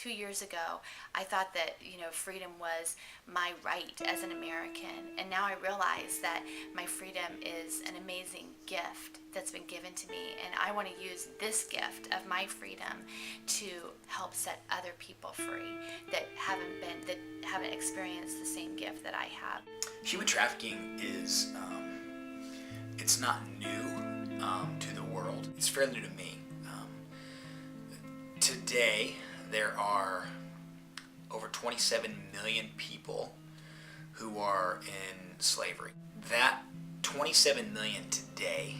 2 years ago, I thought that, freedom was my right as an American. And now I realize that my freedom is an amazing gift that's been given to me. And I want to use this gift of my freedom to help set other people free that haven't experienced the same gift that I have. Human trafficking is, it's not new to the world. It's fairly new to me. Today, there are over 27 million people who are in slavery. That 27 million today,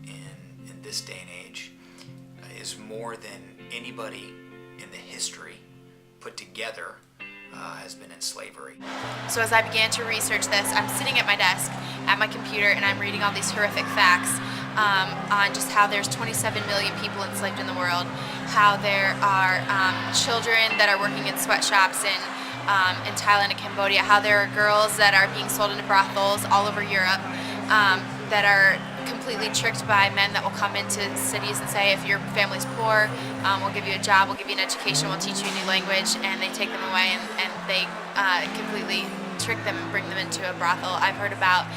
in this day and age, is more than anybody in the history put together has been in slavery. So as I began to research this, I'm sitting at my desk at my computer and I'm reading all these horrific facts on just how there's 27 million people enslaved in the world, how there are children that are working in sweatshops in Thailand and Cambodia, how there are girls that are being sold into brothels all over Europe that are completely tricked by men that will come into cities and say, if your family's poor, we'll give you a job, we'll give you an education, we'll teach you a new language, and they take them away and they completely trick them and bring them into a brothel. I've heard about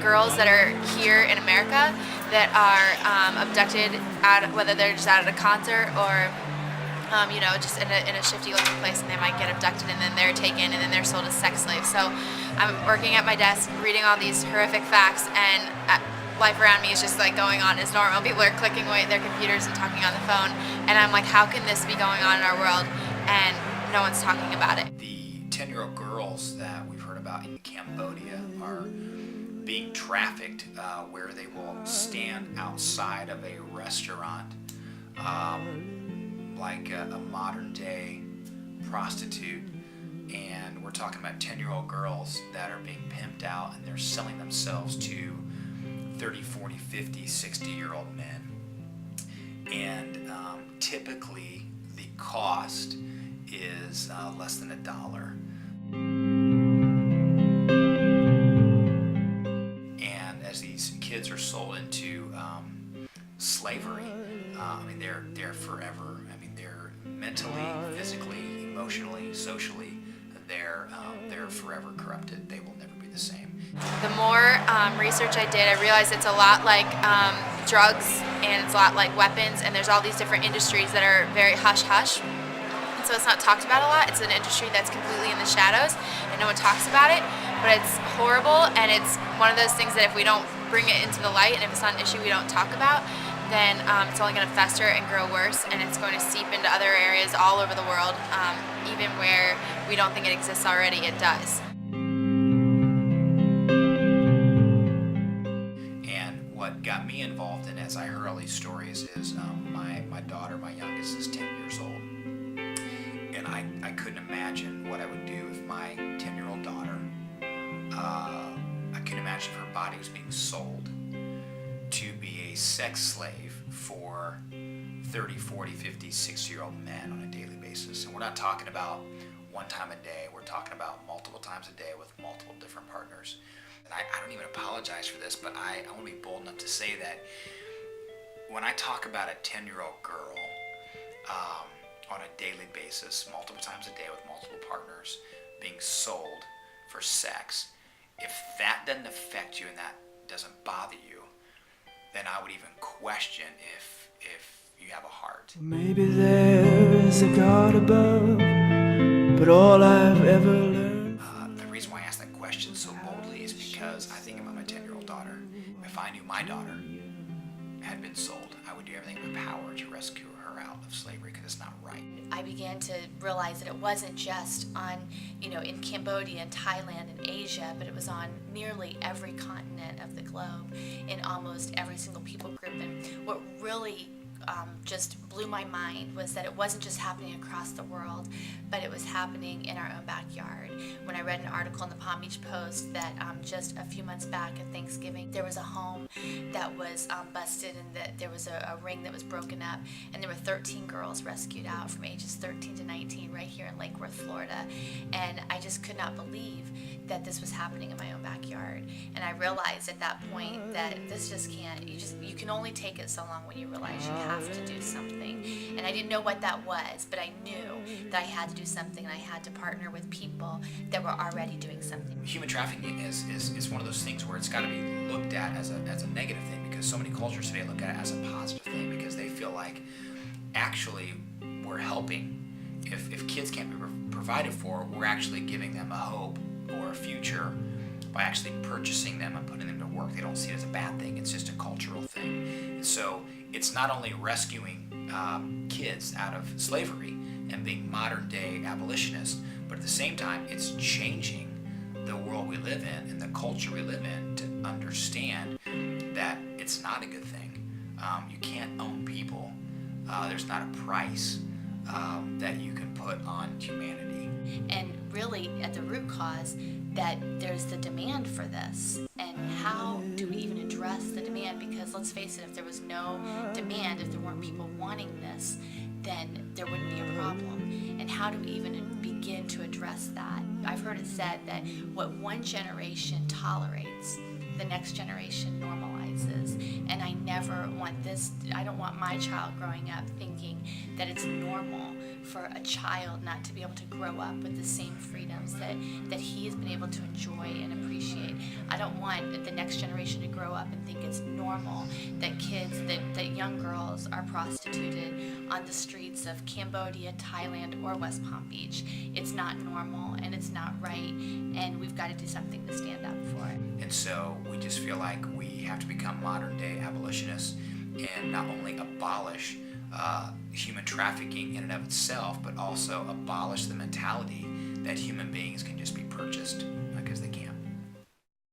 girls that are here in America that are abducted, whether they're just out at a concert or just in a shifty looking place, and they might get abducted and then they're taken and then they're sold as sex slaves. So I'm working at my desk reading all these horrific facts, and life around me is just like going on as normal. People are clicking away at their computers and talking on the phone, and I'm like, how can this be going on in our world and no one's talking about it? The 10-year-old girls that we've heard about in Cambodia are being trafficked where they will stand outside of a restaurant like a modern day prostitute, and we're talking about 10-year-old girls that are being pimped out and they're selling themselves to 30, 40, 50, 60-year-old men. And typically the cost is less than $1. And as these kids are sold into slavery, they're forever. They're mentally, physically, emotionally, socially, they're forever corrupted. They will never be the same. The more research I did, I realized it's a lot like drugs, and it's a lot like weapons, and there's all these different industries that are very hush-hush. And so it's not talked about a lot. It's an industry that's completely in the shadows, and no one talks about it, but it's horrible, and it's one of those things that if we don't bring it into the light, and if it's not an issue we don't talk about, then it's only going to fester and grow worse, and it's going to seep into other areas all over the world, even where we don't think it exists already, it does. And what got me involved in, as I heard all these stories, is my daughter, my youngest, is 10 years old. And I couldn't imagine what I would do if my 10-year-old daughter, I couldn't imagine if her body was being sold to be a sex slave for 30, 40, 50, 60-year-old men on a daily basis. And we're not talking about one time a day. We're talking about multiple times a day with multiple different partners. And I don't even apologize for this, but I want to be bold enough to say that when I talk about a 10-year-old girl on a daily basis, multiple times a day with multiple partners, being sold for sex, if that doesn't affect you and that doesn't bother you, then I would even question if you have a heart. Maybe there is a God above, but all I've ever learned. The reason why I ask that question so boldly is because I think about my 10-year-old daughter. If I knew my daughter had been sold, I would do everything in my power to rescue her out of slavery, because it's not right. I began to realize that it wasn't just on, in Cambodia and Thailand and Asia, but it was on nearly every continent of the globe, in almost every single people group. And what really just blew my mind was that it wasn't just happening across the world, but it was happening in our own backyard. When I read an article in the Palm Beach Post that just a few months back at Thanksgiving, there was a home that was busted, and that there was a ring that was broken up, and there were 13 girls rescued out from ages 13 to 19 right here in Lake Worth, Florida. And I just could not believe that this was happening in my own backyard. And I realized at that point that this just can't, you can only take it so long when you realize you have have to do something. And I didn't know what that was, but I knew that I had to do something, and I had to partner with people that were already doing something. Human trafficking is one of those things where it's got to be looked at as a negative thing, because so many cultures today look at it as a positive thing, because they feel like actually we're helping. If kids can't be provided for, we're actually giving them a hope or a future by actually purchasing them and putting them to work. They don't see it as a bad thing. It's just a cultural thing. And so it's not only rescuing kids out of slavery and being modern day abolitionists, but at the same time it's changing the world we live in and the culture we live in to understand that it's not a good thing. You can't own people. There's not a price that you can put on humanity. And really, at the root cause, that there's the demand for this. And how do we even address the demand? Because let's face it, if there was no demand, if there weren't people wanting this, then there wouldn't be a problem. And how do we even begin to address that? I've heard it said that what one generation tolerates, the next generation normalizes. And I never want this, I don't want my child growing up thinking that it's normal for a child not to be able to grow up with the same freedoms that he has been able to enjoy and appreciate. I don't want the next generation to grow up and think it's normal that kids, that young girls are prostituted on the streets of Cambodia, Thailand, or West Palm Beach. It's not normal and it's not right, and we've got to do something to stand up for it. And so we just feel like we have to become modern day abolitionists and not only abolish human trafficking in and of itself, but also abolish the mentality that human beings can just be purchased because they can't